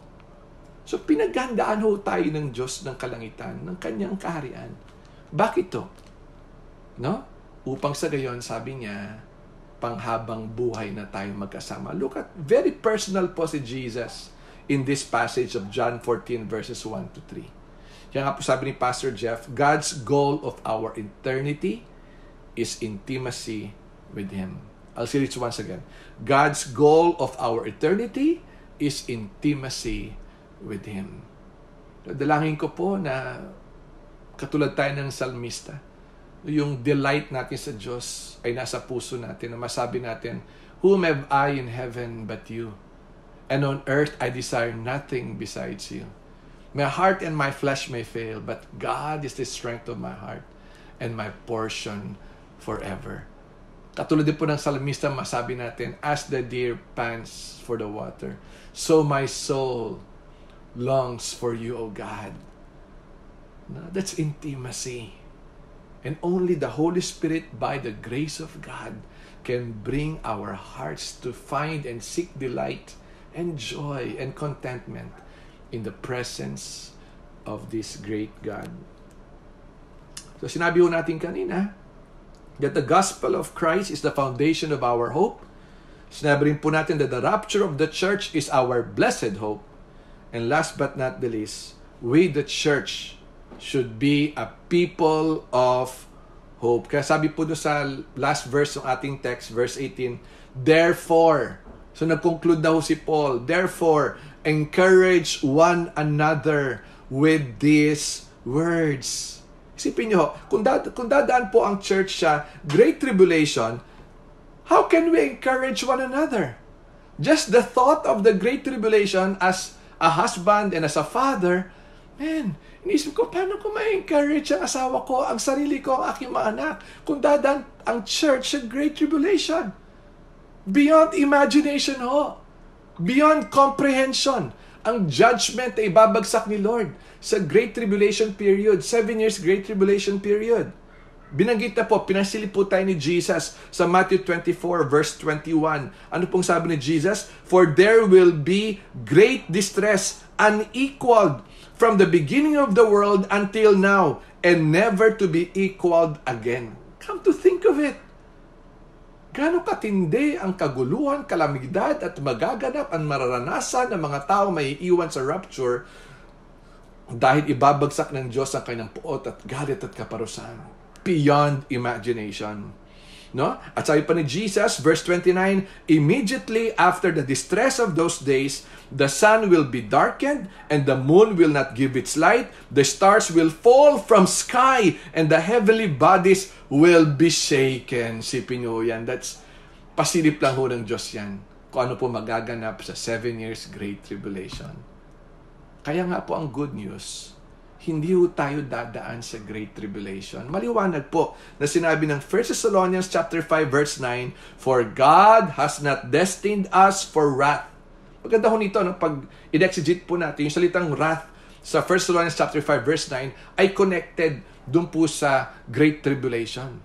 So pinaghandaan ho tayo ng Diyos ng kalangitan, ng kanyang kaharian. Bakit to? No? Upang sa gayon, sabi niya, panghabang buhay na tayo magkasama. Look at, very personal po si Jesus in this passage of John 14 verses 1-3. Kaya nga po sabi ni Pastor Jeff, God's goal of our eternity is intimacy with Him. I'll say this once again. God's goal of our eternity is intimacy with Him. Dalangin ko po na katulad tayo ng salmista, yung delight natin sa Diyos ay nasa puso natin, na masabi natin, whom have I in heaven but you? And on earth I desire nothing besides you. My heart and my flesh may fail, but God is the strength of my heart and my portion forever. Katulad din po ng salmista, masabi natin, as the deer pants for the water, so my soul longs for you, O God. No, that's intimacy. And only the Holy Spirit, by the grace of God, can bring our hearts to find and seek delight and joy and contentment in the presence of this great God. So sinabi ho natin kanina that the gospel of Christ is the foundation of our hope. Sinabi rin po natin that the rapture of the church is our blessed hope. And last but not the least, we the church should be a people of hope. Kaya sabi po doon sa last verse ng ating text, verse 18, therefore, so nag-conclude daw si Paul, therefore, encourage one another with these words. Isipin nyo, kung dadaan po ang church sa Great Tribulation, how can we encourage one another? Just the thought of the Great Tribulation as a husband and as a father, man, inisip ko, paano ko ma-encourage ang asawa ko, ang sarili ko, ang aking mga anak, kung dadaan ang church sa Great Tribulation? Beyond imagination ho. Beyond comprehension. Ang judgment ay babagsak ni Lord sa Great Tribulation period, 7 years Great Tribulation period. Binanggit na po, pinasilip po tayo ni Jesus sa Matthew 24 verse 21. Ano pong sabi ni Jesus? For there will be great distress, unequaled from the beginning of the world until now, and never to be equaled again. Come to think of it. Gaano katindi ang kaguluhan, kalamidad at magaganap ang mararanasan ng mga tao may iiwan sa rapture dahil ibabagsak ng Diyos ang kanyang puot at galit at kaparusahan. Beyond imagination. No? At sabi pa ni Jesus, verse 29, immediately after the distress of those days, the sun will be darkened, and the moon will not give its light, the stars will fall from sky, and the heavenly bodies will be shaken. Sipin nyo yan. That's pasilip lang ho ng Diyos yan. Kung ano po magaganap sa 7 years Great Tribulation. Kaya nga po ang good news, hindi ho tayo dadaan sa Great Tribulation. Maliwanag po na sinabi ng 1 Thessalonians chapter 5 verse 9, for God has not destined us for wrath. Maganda ho nito, pag i-exegete po natin, yung salitang wrath sa 1 Thessalonians chapter 5 verse 9 ay connected dun po sa Great Tribulation.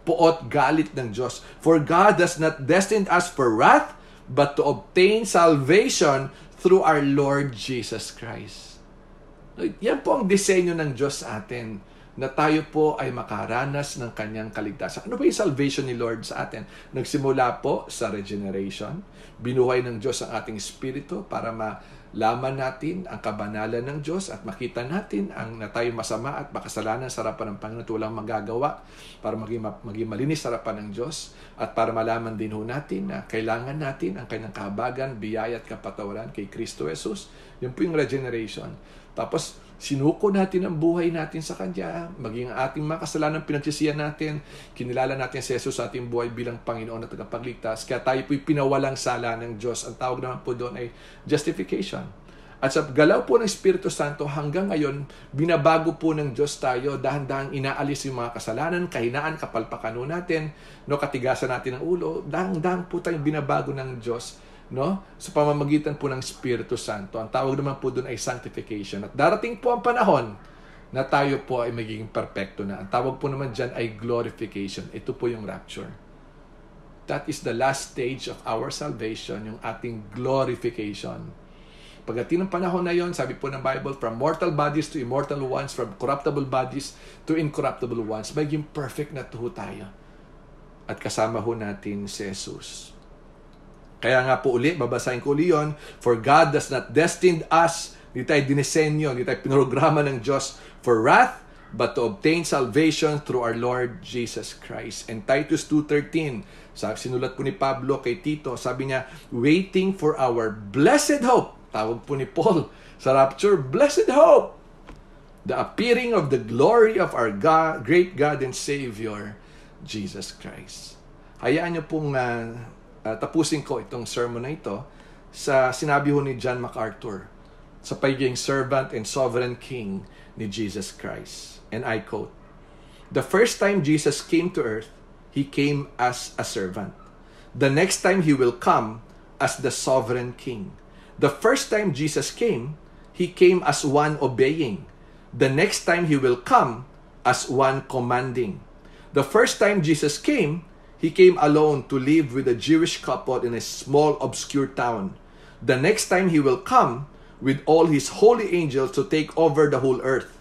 Puot, galit ng Diyos. For God has not destined us for wrath, but to obtain salvation through our Lord Jesus Christ. Yan po ang disenyo ng Diyos sa atin, na tayo po ay makaranas ng kanyang kaligtasan. Ano ba yung salvation ni Lord sa atin? Nagsimula po sa regeneration. Binuhay ng Diyos ang ating espiritu para malaman natin ang kabanalan ng Diyos at makita natin ang na tayo masama at makasalanan sa harapan ng Panginoon at walang magagawa para maging malinis sa harapan ng Diyos at para malaman din ho natin na kailangan natin ang kanyang kahabagan, biyaya at kapatawaran kay Kristo Jesus. Yun po yung regeneration. Tapos, sinuko natin ang buhay natin sa Kanya, maging ang ating mga kasalanan pinagsisihan natin, kinilala natin si Jesus sa ating buhay bilang Panginoon at tagapagligtas. Kaya tayo po'y pinawalang sala ng Diyos. Ang tawag naman po doon ay justification. At sa galaw po ng Espiritu Santo, hanggang ngayon, binabago po ng Diyos tayo, dahan-dahang inaalis yung mga kasalanan, kahinaan, kapalpakan natin, katigasan natin ng ulo, dahan-dahang po tayong binabago ng Diyos, sa pamamagitan po ng Espiritu Santo. Ang tawag naman po doon ay sanctification. At darating po ang panahon na tayo po ay magiging perfecto na. Ang tawag po naman dyan ay glorification. Ito po yung rapture. That is the last stage of our salvation, yung ating glorification. Pagdating ng panahon na yon, sabi po ng Bible, from mortal bodies to immortal ones, from corruptible bodies to incorruptible ones, magiging perfect na po tayo. At kasama ho natin si Jesus. Kaya nga po uli, babasahin ko uli yun, for God does not destined us, hindi tayo dinisenyo, hindi tayo pinograma ng Diyos for wrath, but to obtain salvation through our Lord Jesus Christ. And Titus 2:13, sinulat po ni Pablo kay Tito, sabi niya, waiting for our blessed hope. Tawag po ni Paul sa rapture, blessed hope. The appearing of the glory of our God, great God and Savior, Jesus Christ. Hayaan niyo pong tapusin ko itong sermon na ito sa sinabi ho ni John MacArthur sa pagiging servant and sovereign king ni Jesus Christ. And I quote, the first time Jesus came to earth, He came as a servant. The next time He will come as the sovereign king. The first time Jesus came, He came as one obeying. The next time He will come as one commanding. The first time Jesus came, He came alone to live with a Jewish couple in a small, obscure town. The next time He will come with all His holy angels to take over the whole earth.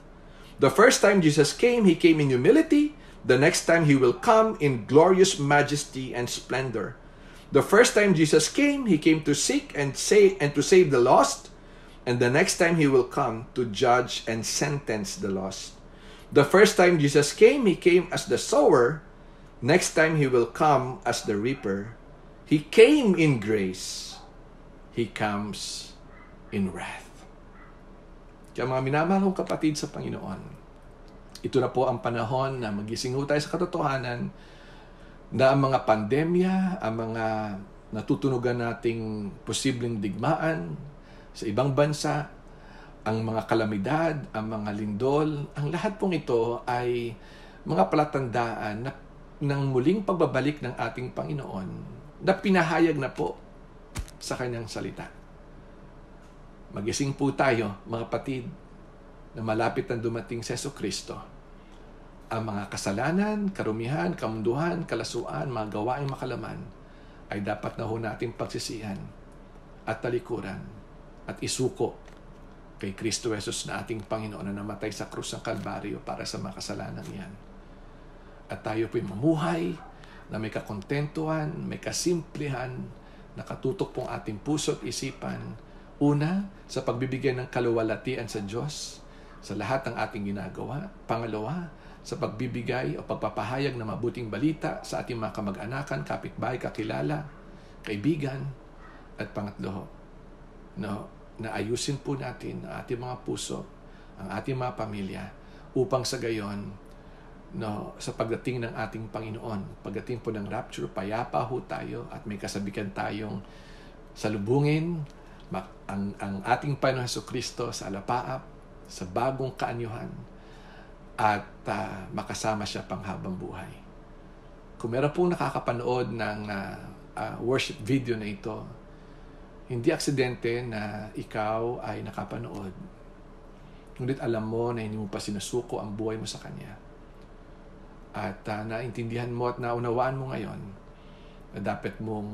The first time Jesus came, He came in humility. The next time He will come in glorious majesty and splendor. The first time Jesus came, He came to seek and to save the lost. And the next time He will come to judge and sentence the lost. The first time Jesus came, He came as the sower. Next time He will come as the reaper. He came in grace. He comes in wrath. Kaya mga minamahal kong kapatid sa Panginoon, ito na po ang panahon na magising tayo sa katotohanan na ang mga pandemya, ang mga natutunugan nating posibleng digmaan sa ibang bansa, ang mga kalamidad, ang mga lindol, ang lahat pong ito ay mga palatandaan ng muling pagbabalik ng ating Panginoon na pinahayag na po sa Kanyang salita. Magising po tayo, mga kapatid, na malapit na dumating si Jesucristo. Ang mga kasalanan, karumihan, kamunduhan, kalasuan, mga gawaing makalaman ay dapat na ho natin pagsisihan at talikuran at isuko kay Kristo Jesus na ating Panginoon na namatay sa krus ng Kalbaryo para sa mga kasalanan yan. At tayo po'y mamuhay na may kakontentuhan, may kasimplihan, nakatutok pong ating puso at isipan. Una, sa pagbibigay ng kaluwalhatian sa Diyos sa lahat ng ating ginagawa. Pangalawa, sa pagbibigay o pagpapahayag ng mabuting balita sa ating mga kamag-anakan, kapitbahay, kakilala, kaibigan. At pangatlo, na ayusin po natin ang ating mga puso, ang ating mga pamilya, upang sa gayon, sa pagdating ng ating Panginoon, pagdating po ng rapture, payapa ho tayo at may kasabikan tayong salubungin ang ating Panginoon Jesucristo sa alapaap, sa bagong kaanyuhan, at makasama siya panghabang buhay. Kung meron pong nakakapanood ng worship video na ito, hindi aksidente na ikaw ay nakapanood. Ngunit alam mo na hindi mo pa sinusuko ang buhay mo sa Kanya. At naintindihan mo at naunawaan mo ngayon na dapat mong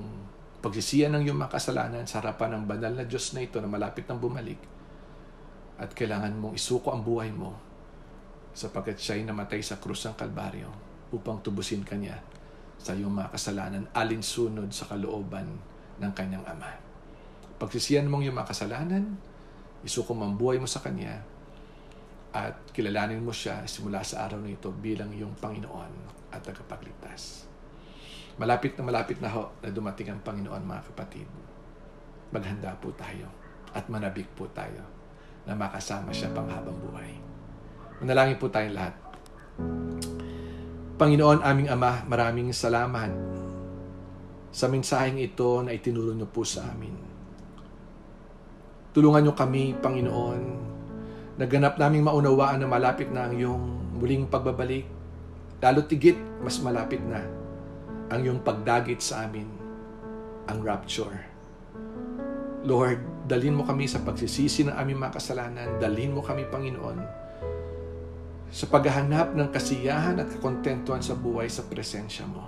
pagsisiyan ng iyong mga kasalanan sa harapan ng banal na Diyos na ito na malapit nang bumalik. At kailangan mong isuko ang buhay mo sapagkat siya'y namatay sa krus ng Kalbaryo upang tubusin ka niya sa iyong mga kasalanan alinsunod sa kalooban ng kanyang Ama. Pagsisiyan mong iyong mga kasalanan, isuko mo ang buhay mo sa Kanya, at kilalanin mo siya simula sa araw na ito bilang iyong Panginoon at tagapagligtas. Malapit na ho na dumating ang Panginoon, mga kapatid. Maghanda po tayo at manabik po tayo na makasama siya panghabang buhay. Manalangin po tayong lahat. Panginoon, aming Ama, maraming salamat sa mensaheng ito na itinuro niyo po sa amin. Tulungan niyo kami, Panginoon, naganap naming maunawaan na malapit na ang iyong muling pagbabalik. Lalo tigit, mas malapit na ang iyong pagdagit sa amin, ang rapture. Lord, dalhin mo kami sa pagsisisi ng aming mga kasalanan. Dalhin mo kami, Panginoon, sa paghahanap ng kasiyahan at kakontentuhan sa buhay sa presensya mo.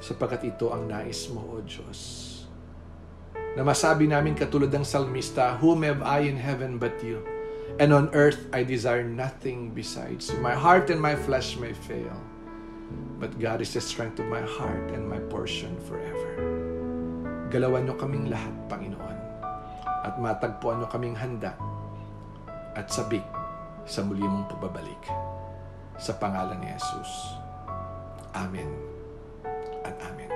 Sapagkat ito ang nais mo, O Diyos. Na masabi namin katulad ng salmista, "Whom have I in heaven but you? And on earth I desire nothing besides you. My heart and my flesh may fail, but God is the strength of my heart and my portion forever." Galawan niyo kaming lahat, Panginoon, at matagpuan niyo kaming handa at sabik sa muli mong pagbabalik. Sa pangalan ni Jesus. Amen at amen.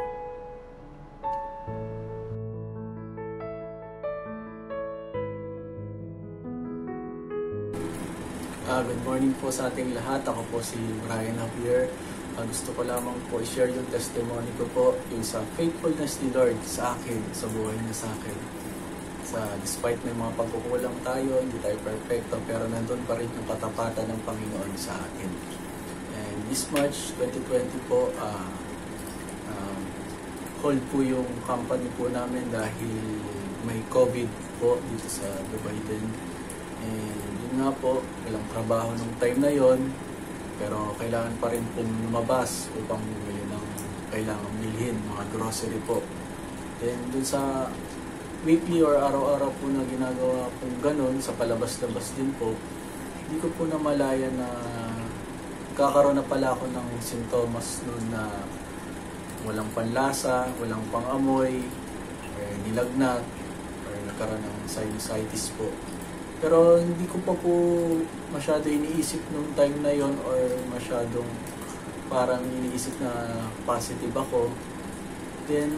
Good morning po sa ating lahat. Ako po si Brian Javier. Gusto ko lamang po i-share yung testimony ko po, yung sa faithfulness ni Lord sa akin, sa buhay niya sa akin. Despite may mga pagkukulang tayo, hindi tayo perfecto, pero nandun pa rin yung katapatan ng Panginoon sa akin. And this March 2020 po, hold po yung company po namin dahil may COVID po dito sa Dubai din. And yun nga po, walang trabaho nung time na yon, pero kailangan pa rin pong lumabas upang bumili ng kailangan bilhin, mga grocery po. Then dun sa weekly or araw-araw po na ginagawa kong ganun, sa palabas-labas din po, hindi ko po namalaya na kakaroon na pala ako ng sintomas noon na walang panlasa, walang pangamoy, or nilagnat, or nagkaroon ng sinusitis po. Pero hindi ko pa po masyado iniisip nung time na yon, or masyadong parang iniisip na positive ako. Then,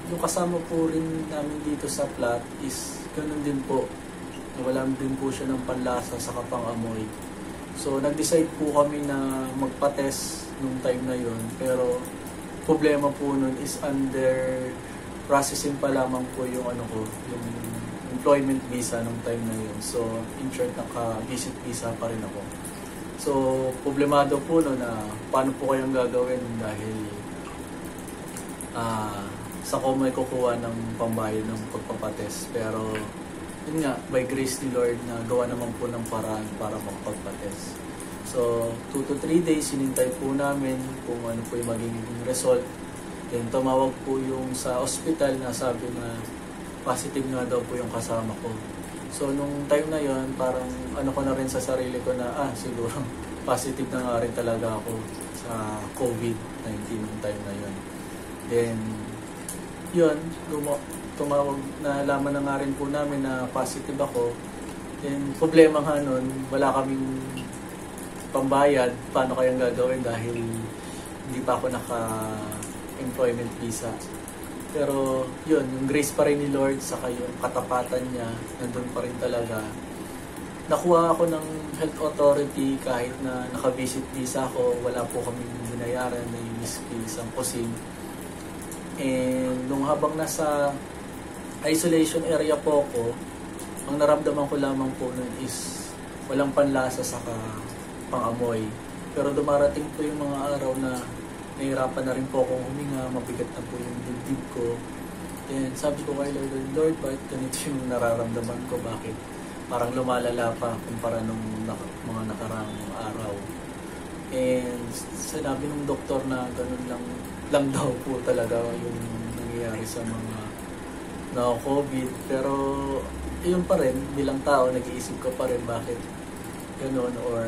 yung kasama po rin namin dito sa plot is ganun din po. Wala din po siya ng panlasa sa kapangamoy. So, nag-decide po kami na magpa-test nung time na yon. Pero, problema po nun is under processing pa lamang po yung yung employment visa nung time na yon. So, in short, naka-visit visa pa rin ako. So, problemado po no na paano po kayang gagawin dahil sa ko may kukuha ng pambayad ng pagpapatest. Pero, yun nga, by grace ni Lord na gawa naman po ng paraan para magpagpatest. So, 2 to 3 days, hinintay po namin kung ano po yung magiging result. Then, tumawag po yung sa hospital na sabi na positive nga daw po yung kasama ko. So, nung time na yon parang ko na rin sa sarili ko na, siguro positive na nga rin talaga ako sa COVID-19 nung time na yon. Then, yun, tumawag na laman na nga rin po namin na positive ako. Then, problema nga nun, wala kaming pambayad. Paano kayang gagawin dahil hindi pa ako naka-employment visa. Pero, yun, yung grace pa rin ni Lord, saka yung katapatan niya, nandun pa rin talaga. Nakuha ako ng health authority kahit na naka-visit visa ako, wala po kaming binayaran na yung isang kusing. And nung habang nasa isolation area po ako, ang naramdaman ko lamang po nun is walang panlasa saka pangamoy. Pero dumarating po yung mga araw na nahirapan na rin po akong huminga, mabigat na po yung dibdib ko. And sabi ko kay Lord, bakit ganito yung nararamdaman ko? Bakit parang lumalala pa kumpara nung mga nakarang araw? And sinabi ng doktor na ganun lang daw po talaga yung nangyayari sa mga na-COVID. Pero yun pa rin, bilang tao, nag-iisip ko pa rin bakit ganun or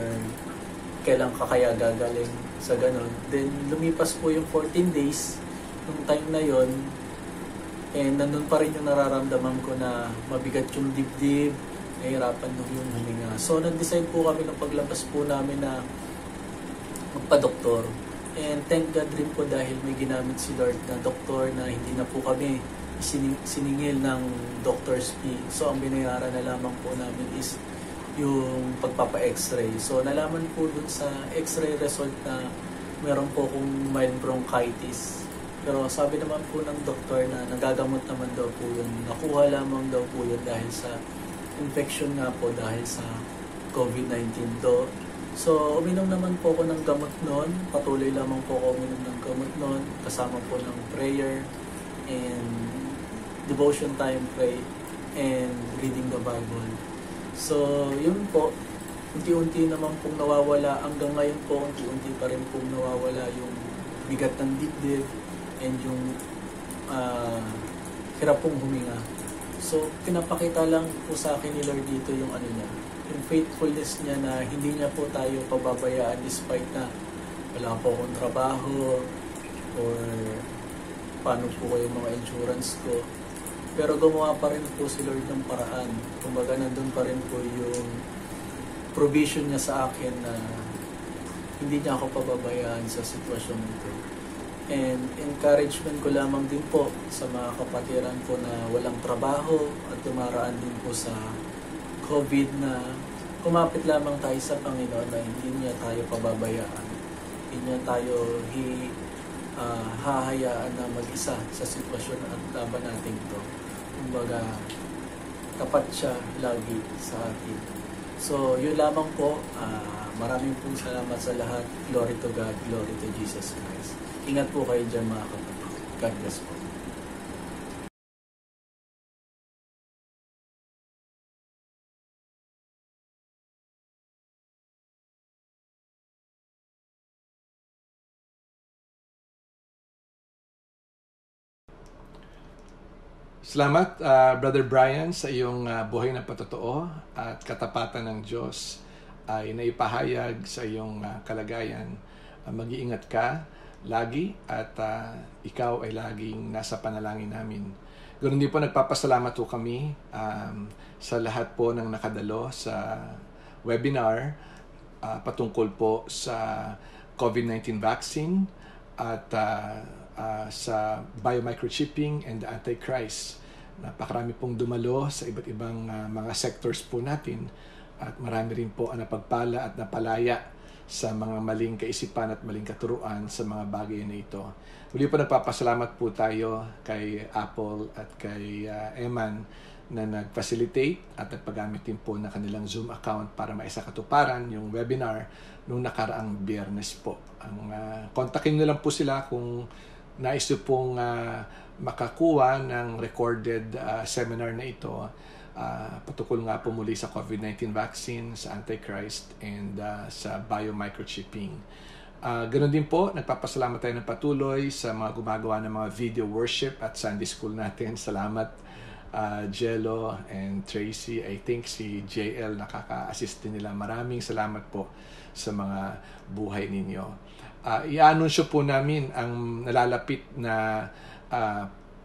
kailan ka kaya gagaling sa ganun. Then lumipas po yung 14 days nung time na yon, and nandun pa rin yung nararamdaman ko na mabigat yung dibdib, nahihirapan yung huminga. So nag-decide po kami ng paglabas po namin na magpa-doktor. And thank God rin po dahil may ginamit si Lord na doktor na hindi na po kami siningil ng doctor's fee. So ang binayaran na lamang po namin is yung pagpapa-x-ray. So nalaman po dun sa x-ray result na meron po kong mild bronchitis. Pero sabi naman po ng doktor na nagagamot naman daw po yun. Nakuha lamang daw po yun dahil sa infection nga po dahil sa COVID-19 do. So uminom naman po ako ng gamot noon. Patuloy lamang po ako uminom ng gamot noon. Kasama po ng prayer and devotion time, pray and reading the Bible. So, yun po, unti-unti naman pong nawawala, hanggang ngayon po, unti-unti pa rin pong nawawala yung bigat ng dibdib and yung hirap pong huminga. So, pinapakita lang po sa akin ni Lord dito yung yung faithfulness niya na hindi niya po tayo pababayaan despite na wala po akong trabaho or paano po kayo mga insurance ko. Pero gumawa pa rin po si Lord ng paraan. Kumbaga nandun pa rin po yung provision niya sa akin na hindi niya ako pababayaan sa sitwasyon nito. And encouragement ko lamang din po sa mga kapatiran ko na walang trabaho at dumaraan din po sa COVID na kumapit lamang tayo sa Panginoon na hindi niya tayo pababayaan. Hindi niya tayo hahayaan na mag-isa sa sitwasyon at laban natin ito. Kumbaga, tapat siya lagi sa atin. So, yun lamang po. Maraming pong salamat sa lahat. Glory to God, glory to Jesus Christ. Ingat po kayo dyan mga kapatid. God bless po. Salamat, Brother Brian, sa iyong buhay na patotoo at katapatan ng Diyos ay naipahayag sa iyong kalagayan. Mag-iingat ka lagi at ikaw ay laging nasa panalangin namin. Ganoon din po nagpapasalamat po kami sa lahat po ng nakadalo sa webinar patungkol po sa COVID-19 vaccine at sa biomicrochipping and the Antichrist. Napakarami pong dumalo sa iba't ibang mga sectors po natin at marami rin po ang napagpala at napalaya sa mga maling kaisipan at maling katuruan sa mga bagay na ito. Muli po nagpapasalamat po tayo kay Apple at kay Eman na nag-facilitate at nagpagamit din po na kanilang Zoom account para maisakatuparan yung webinar nung nakaraang Biyernes po. Kontakin nyo lang po sila kung nais nyo pong makakuha ng recorded seminar na ito patungkol nga po muli sa COVID-19 vaccine, sa Antichrist, and sa biomicrochipping. Ganon din po, nagpapasalamat tayo ng patuloy sa mga gumagawa ng mga video worship at Sunday school natin. Salamat, Jello and Tracy. I think si JL nakaka-assist din nila. Maraming salamat po sa mga buhay ninyo. I-anunsyo po namin ang nalalapit na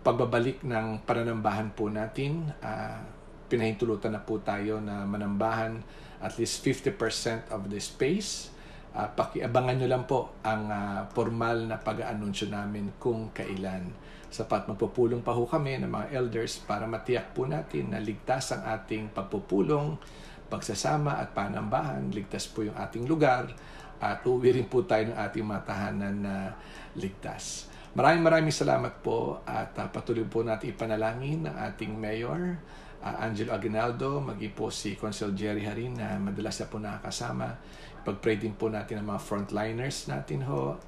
pagbabalik ng pananambahan po natin. Pinahintulutan na po tayo na manambahan at least 50% of the space. Pakiabangan nyo lang po ang formal na pag-aanunsyo namin kung kailan. Sapat magpupulong pa ho kami ng mga elders para matiyak po natin na ligtas ang ating pagpupulong, pagsasama at panambahan. Ligtas po yung ating lugar at uuwi rin po tayo ng ating mga tahanan na ligtas. Maraming salamat po at patuloy po natin ipanalangin ng ating Mayor, Angelo Aguinaldo, maging po si Consul Jerry Harin na madalas na po nakakasama. Pag-pray din po natin ang mga frontliners natin ho.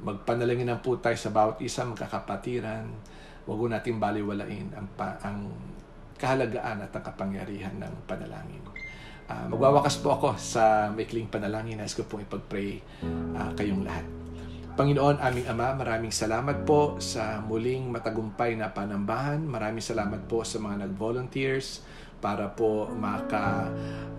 Magpanalangin na po tayo sa bawat isa, magkakapatiran. Huwag po natin baliwalain ang kahalagaan at ang kapangyarihan ng panalangin. Magwawakas po ako sa maikling panalangin. Nais ko pong ipag-pray kayong lahat. Panginoon, aming Ama, maraming salamat po sa muling matagumpay na panambahan. Maraming salamat po sa mga nag-volunteers para po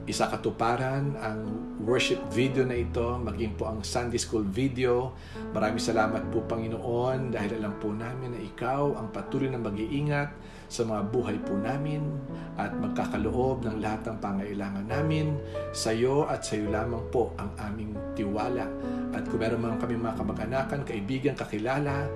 isakatuparan ang worship video na ito, maging po ang Sunday School video. Maraming salamat po, Panginoon, dahil alam po namin na Ikaw ang patuloy na mag-iingat sa mga buhay po namin at magkakaloob ng lahat ng pangailangan namin. Sa iyo at sa iyo lamang po ang aming tiwala. At kung meron man kami mga kamag-anakan, kaibigan, kakilala,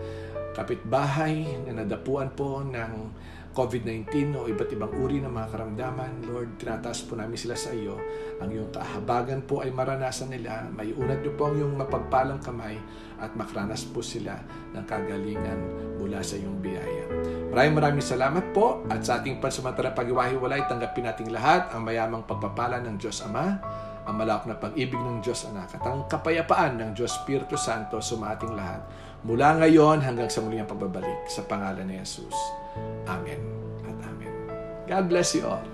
kapitbahay na nadapuan po ng COVID-19 o iba't ibang uri ng mga karamdaman, Lord, tinataas po namin sila sa iyo. Ang iyong kahabagan po ay maranasan nila. Maiunat niyo po ang iyong mapagpalang kamay at makaranas po sila ng kagalingan mula sa iyong biyaya. Maraming salamat po at sa ating pansamantalang pag-iwahiwalay, tanggapin nating lahat ang mayamang pagpapala ng Diyos Ama, ang malawak na pag-ibig ng Diyos Anak at ang kapayapaan ng Diyos Espiritu Santo sumating lahat mula ngayon hanggang sa muling pagbabalik sa pangalan ni Jesus. Amen at amen. God bless you all.